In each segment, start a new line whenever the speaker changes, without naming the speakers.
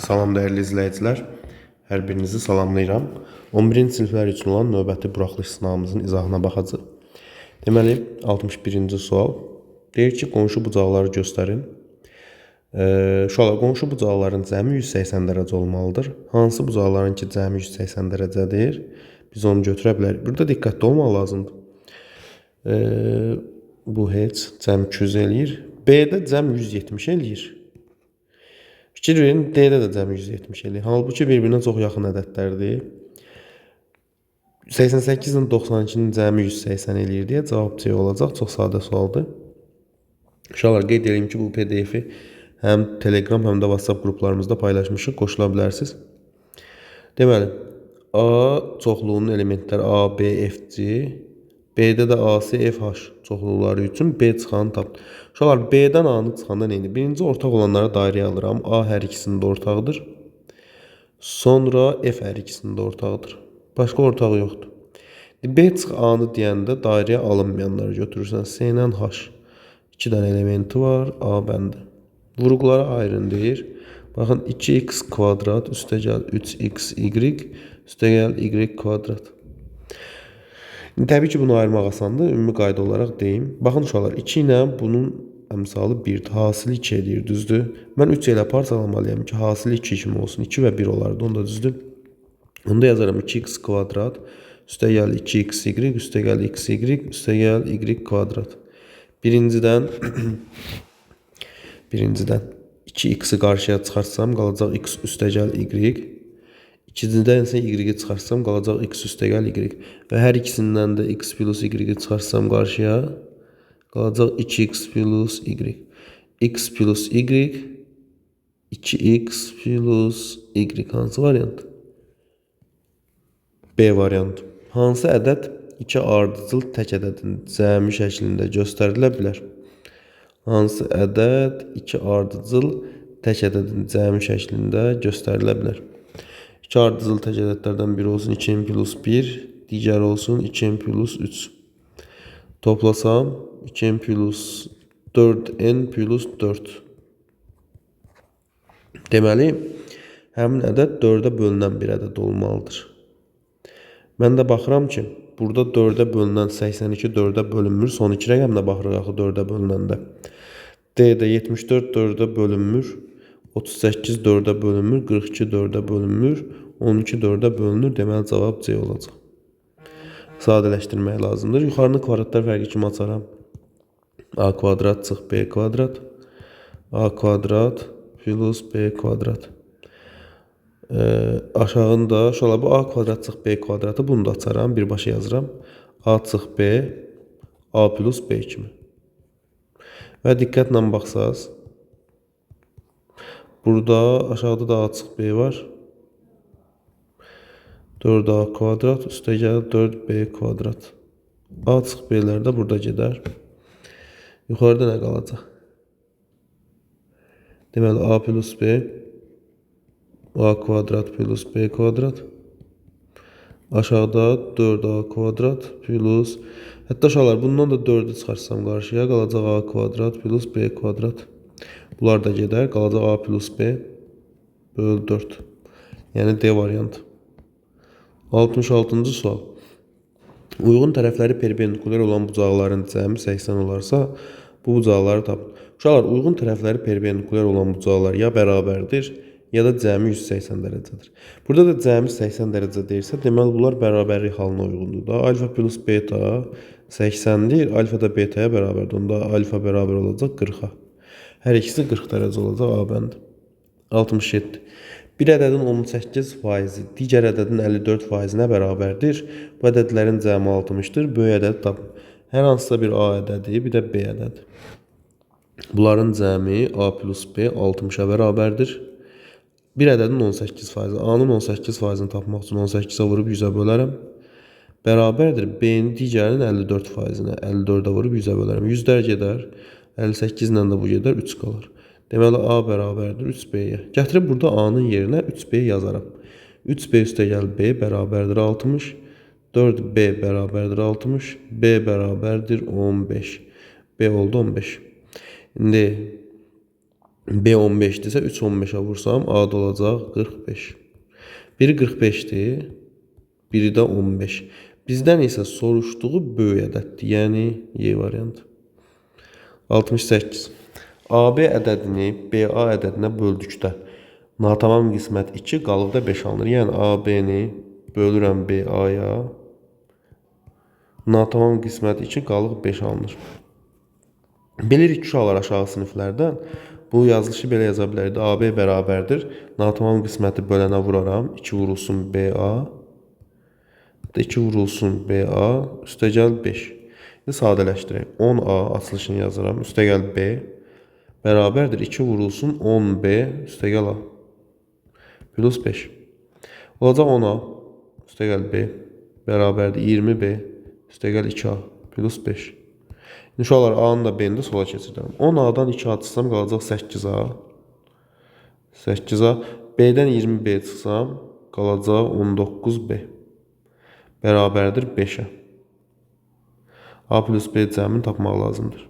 Salam dəyərli izləyicilər. Hər birinizi salamlayıram. 11-ci siniflər üçün olan növbəti buraxılış sınavımızın izahına baxacağıq. Deməli, 61-ci sual. Deyir ki, qonşu bucaqları göstərin. Uşaqlar, qonşu bucaqların cəmi 180 dərəcə olmalıdır. Hansı bucaqların ki, cəmi 180 dərəcədir? Biz onu götürə bilərik. Burada diqqətli olmaq lazımdır. Bu heç cəm 200 eləyir. B-də cəm 170 eləyir. Fikir verin, D-də də cəm 170 eləyir. Halbuki bir-birinə çox yaxın ədədlərdir. 88-in 92-nin cəmi 180 eləyir deyə cavab C olacaq. Çox sadə sualdır. Uşaqlar, qeyd edeyim ki, bu PDF-i həm Telegram, həm də WhatsApp qruplarımızda paylaşmışıq. Qoşula bilərsiniz. Deməli, A çoxluğunun elementləri A, B, F, C. B-də də A, C, F, H çoxluqları üçün B çıxanı tapdı. Uşaqlar, B-dən A-nı çıxanda neydi? Birinci ortaq olanlara dairəyə alıram. A hər ikisində ortaqdır. Sonra F hər ikisində ortaqdır. Başqa ortağı yoxdur. B çıx A-nı deyəndə dairəyə alınmayanları götürürsən. C ilə H. 2 dənə elementi var. A bəndə. Vuruqlara ayrın deyir. Baxın, 2x kvadrat üstə gəl 3xy üstə gəl y kvadrat. Təbii ki, bunu ayırmaq asandır. Ümumi qayda olaraq deyim. Baxın uşaqlar, 2 ilə bunun əmsalı 1-dir. Hasili 2 edir, düzdür? Mən 3 ilə parçalamalıyam ki, hasili 2 kimi olsun. 2 və 1 olardı, onda düzdür? Onda yazaram 2x kvadrat üstə gəl 2xy üstə gəl xy üstə gəl y kvadrat. Birincidən 2x-i qarşıya çıxarsam qalacaq x üstə gəl y. İkincidən isə y-i çıxarsam qalacaq x üstə gəl y. Və hər ikisindən də x plus y-i çıxarsam qarşıya qalacaq 2x plus y. X plus y 2x plus y. Hansı variant? B variantı. Hansı ədəd 2 ardıcıl tək ədədin cəmi şəklində göstərilə bilər? Hansı ədəd 2 ardıcıl tək ədədin cəmi şəklində göstərilə bilər? 2 ardıcıl tək ədədlərdən biri olsun 2n plus 1, digəri olsun 2n plus 3. Toplasam 2n plus 4n plus 4. Deməli, həmin ədəd 4-ə bölünən bir ədəd olmalıdır. Mən də baxıram ki, burada 4-ə bölünən 82 4-ə bölünmür. Son 2 rəqəminə baxırıq axı 4-ə bölünəndə. D-də 74 4-ə bölünmür. 38 4-ə bölünmür. 42 4-ə bölünmür. 12 4-ə bölünür. Deməli, cavab C olacaq. Sadələşdirmək lazımdır. Yuxarını kvadratlar fərqi kimi açaram. A kvadrat çıx B kvadrat. A kvadrat plus B kvadrat. Aşağında şöyle bu A kvadrat çıx B kvadratı, bunu da açaram. Birbaşa yazıram. A çıx B, A plus B kimi. Və diqqətlə baxsaz, burada aşağıda da A çıx B var. 4A kvadrat üstə gəl 4B kvadrat. A çıx B'lər də burada gedər. Yuxarıda nə qalacaq? Deməli, A plus B, A kvadrat plus B kvadrat. Aşağıda 4A kvadrat plus, hətta uşaqlar bundan da 4'ü çıxarsam qarşıya qalacaq A kvadrat plus B kvadrat. Bunlar da gedər, qalacaq A plus B böl 4. Yəni D variantı. 66-cı sual. Uyğun tərəfləri perpendikulyar olan bucaqların cəmi 80 olarsa, bu bucaqları tapın. Uşaqlar, uyğun tərəfləri perpendikulyar olan bucaqlar ya bərabərdir, ya da cəmi 180 dərəcədir. Burada da cəmi 80 dərəcə deyirsə, deməli bunlar bərabərlik halına uyğundur da. Alfa plus beta 80-dir, alfa da betaya bərabərdir. Onda alfa bərabər olacaq 40-a. Hər ikisi 40 dərəcə olacaq A bəndi. 67. Bir ədədin 18%, digər ədədin 54%-nə bərabərdir. Bu ədədlərin cəmi 60-dır. Böyük ədəd tapın. Hər hansısa bir A ədədi, bir də B ədədi. Bunların cəmi A plus B 60-a bərabərdir. Bir ədədin 18%. A-nın 18%-ni tapmaq üçün 18-ə vurub 100-ə bölərəm. Bərabərdir. B-nin digərinin 54%-nə 54-ə vurub 100-ə bölərəm. 100-lər gedər. 58 ilə də bu gedər. 3 qalır. Deməli, A bərabərdir 3B-yə. Gətirib burada A-nın yerinə 3B yazaram. 3B üstə gəl B bərabərdir 60. 4B bərabərdir 60. B bərabərdir 15. B oldu 15. İndi B 15'dirsə 3 15'ə vursam A da olacaq 45. Biri 45'dir, biri də 15. Bizdən isə soruşduğu böyük ədəddir, yəni Y variantı. 68. AB ədədini BA ədədinə böldükdə natamam qismət 2, qalıqda 5 alınır. Yəni AB-ni bölürəm BA-ya, natamam qismət 2, qalıq 5 alınır. Bilirik ki, uşaqlar aşağı siniflərdən bu yazılışı belə yaza bilərdi. AB bərabərdir. Natamam qisməti bölənə vuraram. 2 vurulsun BA. 2 vurulsun BA. Üstəgəl 5. İndi sadələşdirək. 10A açılışını yazıram. Üstəgəl B. Bərabərdir. 2 vurulsun 10B. Üstəgəl A. Plus 5. Olacaq 10A. Üstəgəl B. Bərabərdir. 20B. Üstəgəl 2A. Plus 5. Uşaqlar A-nı da B-ni də sola keçirdim. 10A-dan 2A çıxsam qalacaq 8A. 8A. B-dən 20B çıxsam qalacaq 19B. Bərabərdir 5-ə. A plus B cəmini tapmaq lazımdır.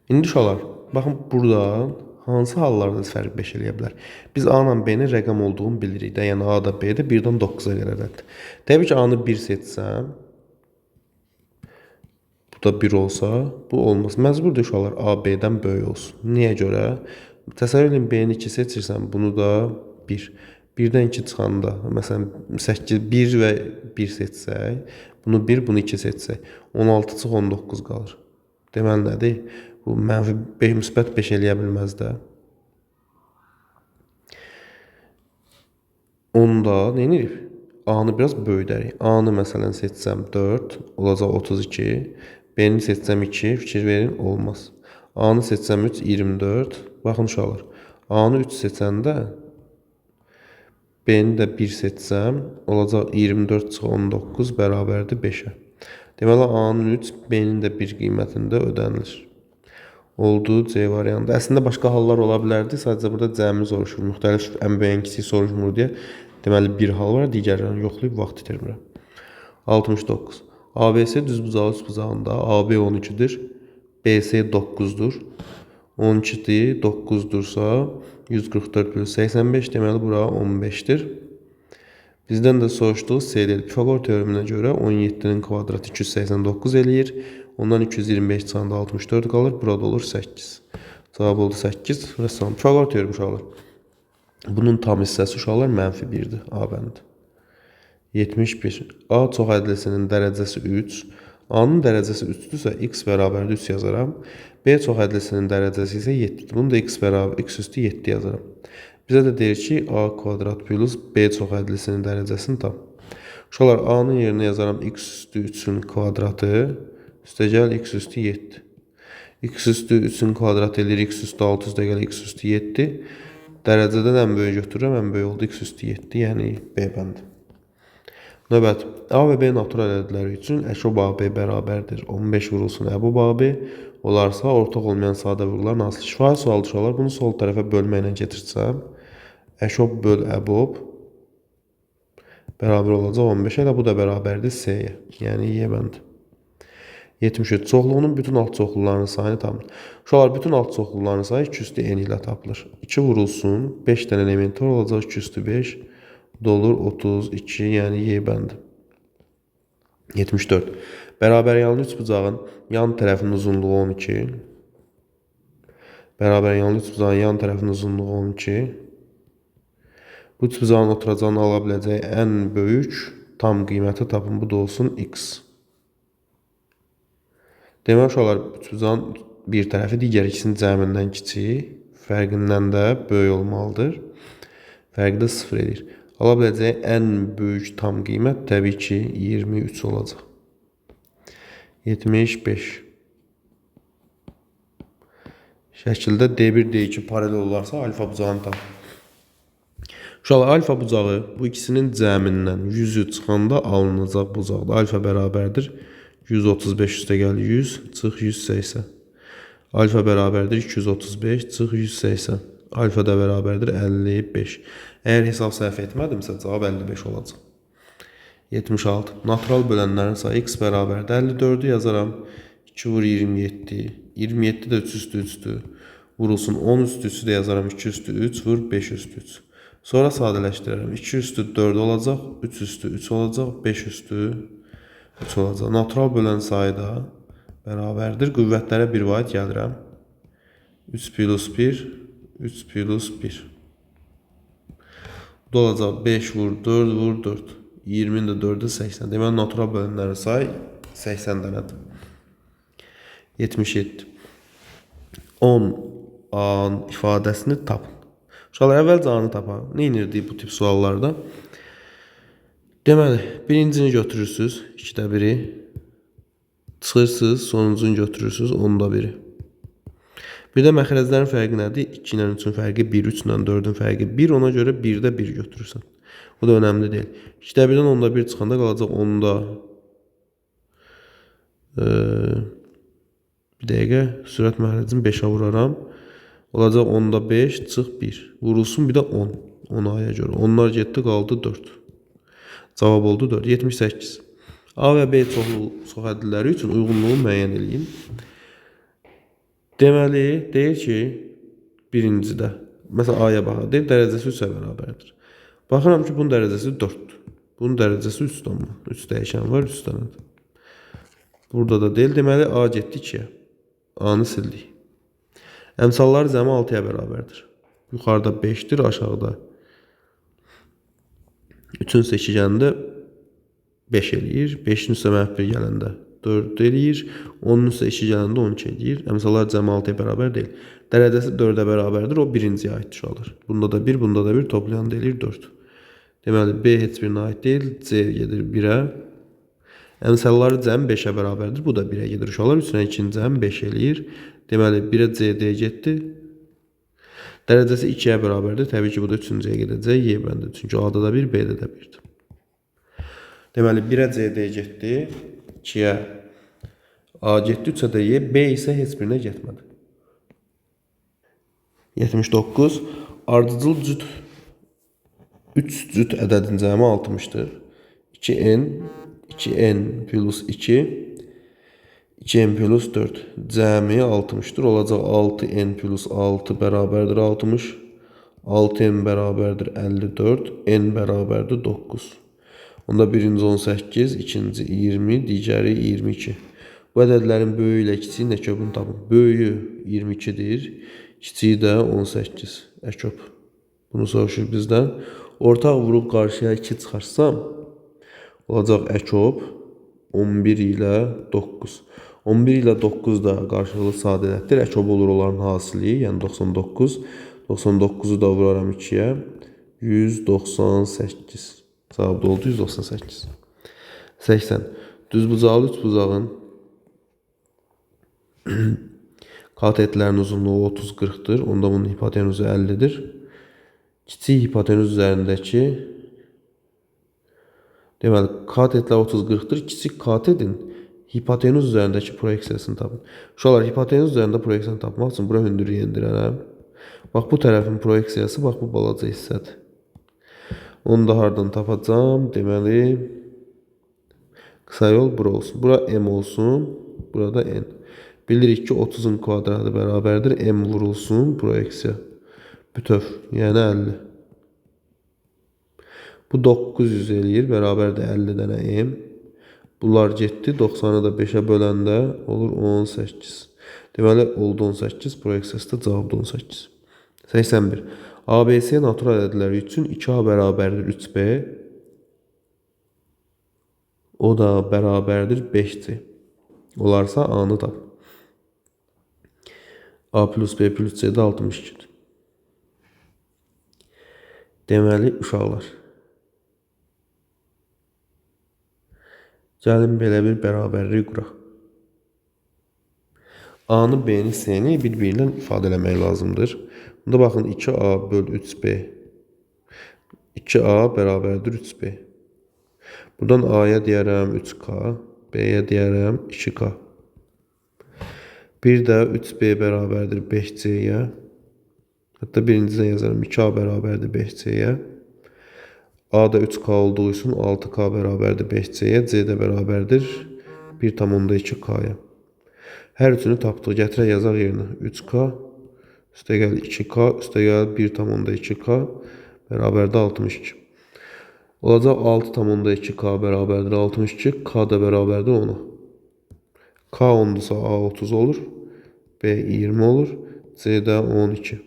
İndi uşaqlar, baxın burada hansı hallarda fərq 5 eləyə bilər? Biz A ilə B-nin rəqəm olduğunu bilirik də. Yəni A da B də 1-dən 9-a qədərdir. Təbii ki, A-nı 1 seçsəm, bu da 1 olsa, bu olmaz. Məcburdur uşaqlar A B-dən böyük olsun. Niyə görə? Təsəvvür edin B-ni 2 seçirsən, bunu da 1. 1-dən 2 çıxanda, məsələn 8, 1 və 1 seçsək, bunu 1, bunu 2 seçsək, 16 çıx 19 qalır. Deməli nədir? Bu mənfi 5, müsbət 5 eləyə bilməz də. Onda nə edirik? A-nı biraz böyüdərik. A-nı məsələn seçsəm 4, olacaq 32. B-ni seçsəm 2, fikir verin, olmaz. A-nı seçsəm 3, 24. Baxın uşaqlar, A-nı 3 seçəndə B-ni də 1 seçsəm, olacaq 24 çıx 19 bərabərdir 5-ə. Deməli, A-nın 3, B-nin də 1 qiymətində ödənilir. Oldu C variantı. Əslində başqa hallar ola bilərdi. Sadəcə burada cəmi soruşur. Müxtəlif ən böyük kiçik soruşmur deyə. Deməli bir hal var. Digərlərini yoxlayıb vaxt itirmirəm. 69. ABC düzbucağı üçbucağında AB 12-dir. BC 9-dur. 12-dir, 9-dursa 144 plus 85 deməli bura 15-dir. Bizdən də soruşduğu CD Pifagor teoreminə görə 17-nin kvadratı 289 eləyir. Ondan 225 çıxanda 64 qalır. Burada olur 8. Cavab oldu 8. Rəssamın Pifagor teoremi uşaqlar. Bunun tam hissəsi uşaqlar mənfi 1-dir. A bəndi. 71. A çox ədləsinin dərəcəsi 3. A-nın dərəcəsi 3-dürsə x bərabərdir 3 yazaram. B çox ədləsinin dərəcəsi isə 7-dir. Bunu da x üstü 7 yazaram. Bizə də deyir ki, A kvadrat plus B çox ədlisinin dərəcəsini tap. Uşaqlar, A-nın yerinə yazaram x üstü 3-ün kvadratı. Üstəgəl x üstü 7. X üstü 3-ün kvadratı edir x üstü 6 üstəgəl x üstü 7. Dərəcədən ən böyük götürürəm, ən böyük oldu x üstü 7, yəni B bəndi. Növbət, A və B natural ədədləri üçün əşob AB bərabərdir. 15 vurulsun əbub AB olarsa ortaq olmayan sadə vurguların asılı. Şifahi sual uşaqlar, bunu sol tərəfə bölməklə getirsəm, əşob böl əbub bərabər olacaq 15-ə də bu da bərabərdir C-yə, yəni Y bəndi. 73. Çoxluğunun bütün alt çoxlularının sayını tapılır. Uşaqlar, bütün alt çoxlularının sayı 2 üstü n ilə tapılır. 2 vurulsun, 5 dənə element var, olacaq 2 üstü 5. Dolur 32, yəni Y bəndi. 74. Bərabər yanlı üçbucağın yan tərəfinin uzunluğu 12. Bərabər yanlı üçbucağın yan tərəfinin uzunluğu 12. Bu üçbucağın oturacağını ala biləcəyi ən böyük tam qiyməti tapın. Bu da olsun x. Demək uşaqlar, üçbucağın bir tərəfi digər ikisinin cəmindən kiçik, fərqindən də böyük olmalıdır. Fərqi də 0 edir. Ala biləcəyi ən böyük tam qiymət təbii ki 23 olacaq. 75. Şəkildə D1, D2 paralel olarsa alfa bucağını tapın. Uşaqlar, alfa bucağı bu ikisinin cəmindən 100'ü çıxanda alınacaq bucaqda. Alfa bərabərdir 135 üstəgəl 100 çıx 180. Alfa bərabərdir 235 çıx 180. Alfa da bərabərdir 55. Əgər hesab səhv etmədimsə cavab 55 olacaq. 76. Natural bölənlərin sayı x bərabərdir 54'ü yazaram. 2 vur 27. 27 də 3 üstü 3'dür. vurulsun 10 üstü 3'ü də yazaram. 2 üstü 3 vur 5 üstü 3. Sonra sadələşdirərəm. 2 üstü 4 olacaq, 3 üstü 3 olacaq, 5 üstü 3 olacaq. Natural bölən sayı da bərabərdir. Qüvvətlərə 1 vaid gəlirəm. 3 plus 1, 3 plus 1. Bu da olacaq 5 vur 4 vur 4. 20'nin də 4'ü 80. Deməli natural bölünənlərin sayı 80 dənədir. 77. 10 A-nın ifadəsini tapın. Uşaqlar əvvəlcə A-nı tapaq. Nə edirdik bu tip suallarda? Deməli, birincini götürürsünüz, 2'də 1'i. Çıxırsınız, sonuncunu götürürsünüz, 10'da 1'i. Bir də məxrəclərin fərqi nədir? 2 ilə 3-ün fərqi 1, 3 ilə 4-ün fərqi 1. Ona görə 1'də 1 götürürsən. Bu da önemli değil. 2'də 1'dən 10'da 1 çıxanda qalacaq 10'da. Bir dəqiqə, sürət məxrəcini 5'ə vuraram. Olacaq 10'da 5, çıx 1. Vurulsun bir də 10. 10 aya görə. Onlar getdi, qaldı 4. Cavab oldu 4. 78. A və B çox ədədləri üçün uyğunluğu müəyyən edin. Deməli, deyir ki, birincidə, məsələn, A-ya baxaq, deyir, dərəcəsi 3-ə bərabərdir. Baxıram ki, bunun dərəcəsi 4'dür. Bunun dərəcəsi 3'dür amma. 3 dəyişən var, 3 dənədir. Burada da deyil, deməli, A getdi 2-yə. A-nı sildik. Əmsalları cəmi 6-ya bərabərdir. Yuxarıda 5'dir, aşağıda 3'ün seçigəndə 5 eləyir. 5'in üstə mənfi 1 gələndə 4 eləyir. 10'un üstə 2 gələndə 12 eləyir. Əmsallar cəmi 6-ya bərabər deyil. Dərəcəsi 4'ə bərabərdir. O birinciyə aid uşaqlar. Bunda da 1, bunda da 1 toplayan eləyir 4. Deməli, B heç birinə aid deyil. C gedir 1'ə. Əmsalları cəmi 5'ə bərabərdir. Bu da 1'ə gedir uşaqlar. 3-lə 2'nin cəmi 5 eləyir. Deməli, 1'ə C, D getdi. Dərəcəsi 2'yə bərabərdir. Təbii ki, bu da 3-cüyə gedəcək. Y bəndə. Çünki A-da da 1, B-də də 1'dir. Deməli, 1'ə C, D getdi. 2'yə A getdi, 3'ə də Y. B isə heç birinə getmədi. 79. Ardıcıl cüt 3 cüt ədədin cəmi 60'dır. 2n plus 2 2n plus 4 cəmi 60'dır. Olacaq 6n plus 6 bərabərdir 60. 6n bərabərdir 54. N bərabərdir 9. Onda birinci 18, ikinci 20, digəri 22. Bu ədədlərin böyüyü ilə kiçiyi nə köpünü tapın. Böyüyü 22'dir. Kiçiyi də 18. Əköp. Bunu soruşur bizdən. Ortaq vurub qarşıya 2 çıxarsam, olacaq əköp 11 ilə 9. 11 ilə 9 da qarşılıqlı sadələtdir. Əköp olur onların hasili, yəni 99. 99'u da vuraram 2'yə. 198. Cavab da oldu 198. 80. Düzbucaqlı üçbucağın katetlərin uzunluğu 30-40'dır. Onda bunun hipotenuzu 50'dir. Kiçik hipotenuz üzərindəki deməli, katetlər 30-40'dır. Kiçik katetin hipotenuz üzərindəki proyeksiyasını tapın. Uşaqlar, hipotenuz üzərində proyeksiyasını tapmaq üçün bura hündürlüyü endirərəm. Bax, bu tərəfin proyeksiyası, bax, bu balaca hissədir. Onu da hardan tapacağım? Deməli, qısa yol bura olsun. Bura M olsun, burada N. Bilirik ki, 30'un kvadratı bərabərdir. M vurulsun, proyeksiya. Bütöv, yəni 50. Bu 900 eləyir, bərabərdir 50 dənə M. Bunlar getdi, 90'ı da 5'ə böləndə olur 18. Deməli, oldu 18, proyeksiyası da cavabda 18. 81. ABC natural ədədləri üçün 2A bərabərdir 3B. O da bərabərdir 5C. Olarsa A-nı tap. A plus B plus C də 62'dir. Deməli, uşaqlar, gəlin belə bir bərabərlik quraq. A-nı, B-ni, C-ni bir-birindən ifadə eləmək lazımdır. Bunda baxın, 2A böl 3B. 2A bərabərdir 3B. Buradan A'ya deyərəm 3K, B'yə deyərəm 2K. Bir də 3B bərabərdir 5C'yə. Hətta birincidən yazarım 2A bərabərdir 5C'yə. A da 3K olduğu üçün 6K bərabərdir 5C'yə. C də bərabərdir 1,2K'ya. Hər üçünü tapdıq. Gətirək yazaq yerinə. 3K üstəgəl 2k üstəgəl 1,2k bərabərdir 62. Olacaq 6,2k bərabərdir 62, k da bərabərdir 10'a. K 10'dursa A 30 olur, B 20 olur, C də 12.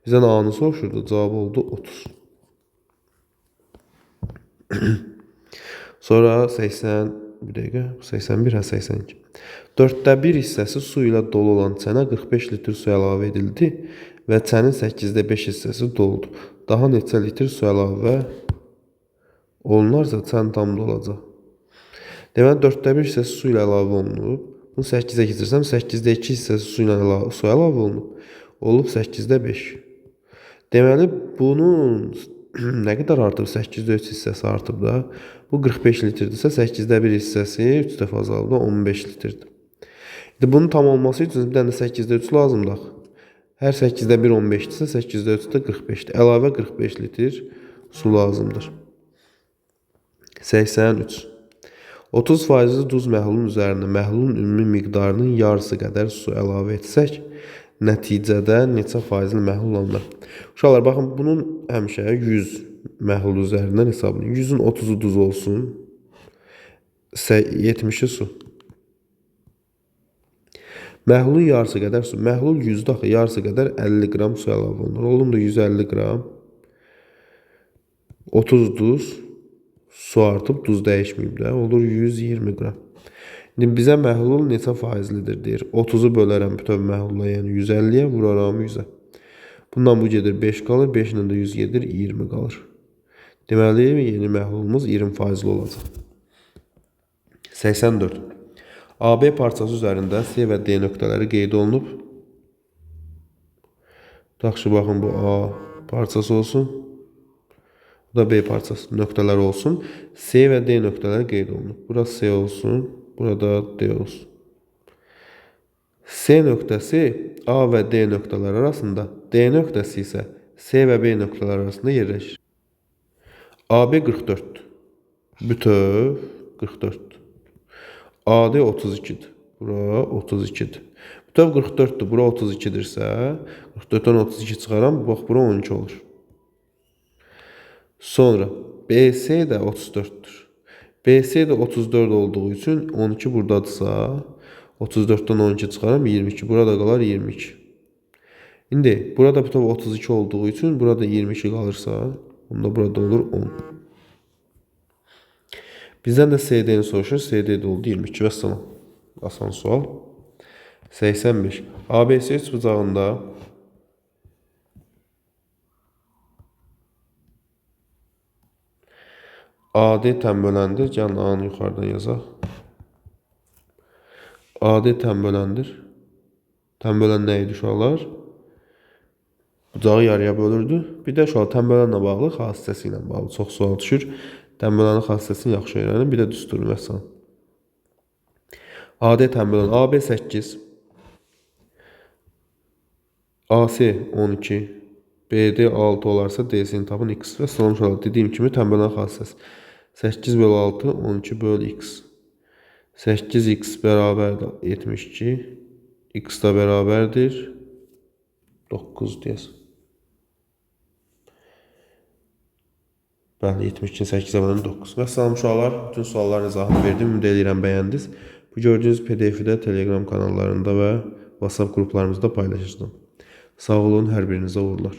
Bizdən A-nı soruşurdu, cavab oldu 30. Sonra 80, bir dəqiqə, 81, 82. 4'də 1 hissəsi su ilə dolu olan çənə 45 litr su əlavə edildi və çənin 8'də 5 hissəsi doludur. Daha neçə litr su əlavə olunarsa çən tam dolacaq. Deməli 4'də 1 hissəsi su ilə əlavə olunub. Bunu 8'ə keçirsəm 8'də 2 hissəsi su ilə su əlavə olunub. Olub 8'də 5. Deməli bunun nə qədər artıb? 8'də 3 hissəsi artıb da. Bu 45 litrdirsə 8'də 1 hissəsi 3 dəfə azaldı, 15 litrdir. Bunun tam olması üçün bir dənə 8'də 3 lazımdır. Hər 8'də 1 15'dirsə 8'də 3 də 45'dir. Əlavə 45 litr su lazımdır. 83. 30% duz məhlulun üzərinə məhlulun ümumi miqdarının yarısı qədər su əlavə etsək, nəticədə neçə faizli məhlul alınır? Uşaqlar, baxın, bunun həmişə 100 məhlul üzərindən hesablayın. 100'ün 30'u duz olsun, 70'i su. Məhlulun yarısı qədər su. Məhlul 100'də axı, yarısı qədər 50 qram su əlavə olunur. Olun da 150 qram. 30 duz, su artıb, duz dəyişməyib də. Olur 120 qram. İndi bizə məhlul neçə faizlidir deyir. 30'u bölərəm bütöv məhlula, yəni 150'yə vuraram 100'ə. Bundan bu gedir 5 qalır, 5 ilə də 100 gedir, 20 qalır. Deməli, yeni məhlulumuz 20 faizli olacaq. 84. AB parçası üzərində C və D nöqtələri qeyd olunub. Yaxşı, baxın, bu A parçası olsun. Bu da B parçası nöqtələri olsun. C və D nöqtələri qeyd olunub. Burası C olsun, burada D olsun. C nöqtəsi A və D nöqtələri arasında, D nöqtəsi isə C və B nöqtələri arasında yerləşir. AB 44'dür. Bütöv 44'dür. AD 32'dir. Bura 32'dir. Bütöv 44'dür. Bura 32'dirsə, 44'dən 32 çıxaram, bax bura 12 olur. Sonra BC də 34'dür. BC də 34 olduğu üçün 12 buradadırsa, 34'dən 12 çıxaram, 22. Burada qalar 22. İndi burada bütöv 32 olduğu üçün burada 22 qalırsa, onda burada olur 10. Bizdən də CD'ni soruşur. CD də oldu 22 və sana. Asan sual. 85. ABC üçbucağında AD tənböləndir. Gəlin A-nı yuxarıdan yazaq. AD tənböləndir. Tənbölən nə idi uşaqlar? Bucağı yarıya bölürdü. Bir də uşaqlar tənbölənlə bağlı xassəsi ilə bağlı çox sual düşür. Tənbölənin xassəsini yaxşı öyrənin. Bir də düstur məsələn. AD tənbölən AB 8, AC 12, BD 6 olarsa DC-ni tapın X və salam uşaqlar. Dediyim kimi tənbölən xassəsi 8 bölü 6, 12 bölü X. 8x bərabərdir 72, X da bərabərdir 9 deyəsən. Bəli, 72-ni 8-ə bölən 9. Və salam uşaqlar, bütün sualların izahını verdim. Ümid edirəm bəyəndiniz. Bu gördüyünüz PDF-i də Telegram kanallarında və WhatsApp qruplarımızda paylaşacağım. Sağ olun, hər birinizə uğurlar.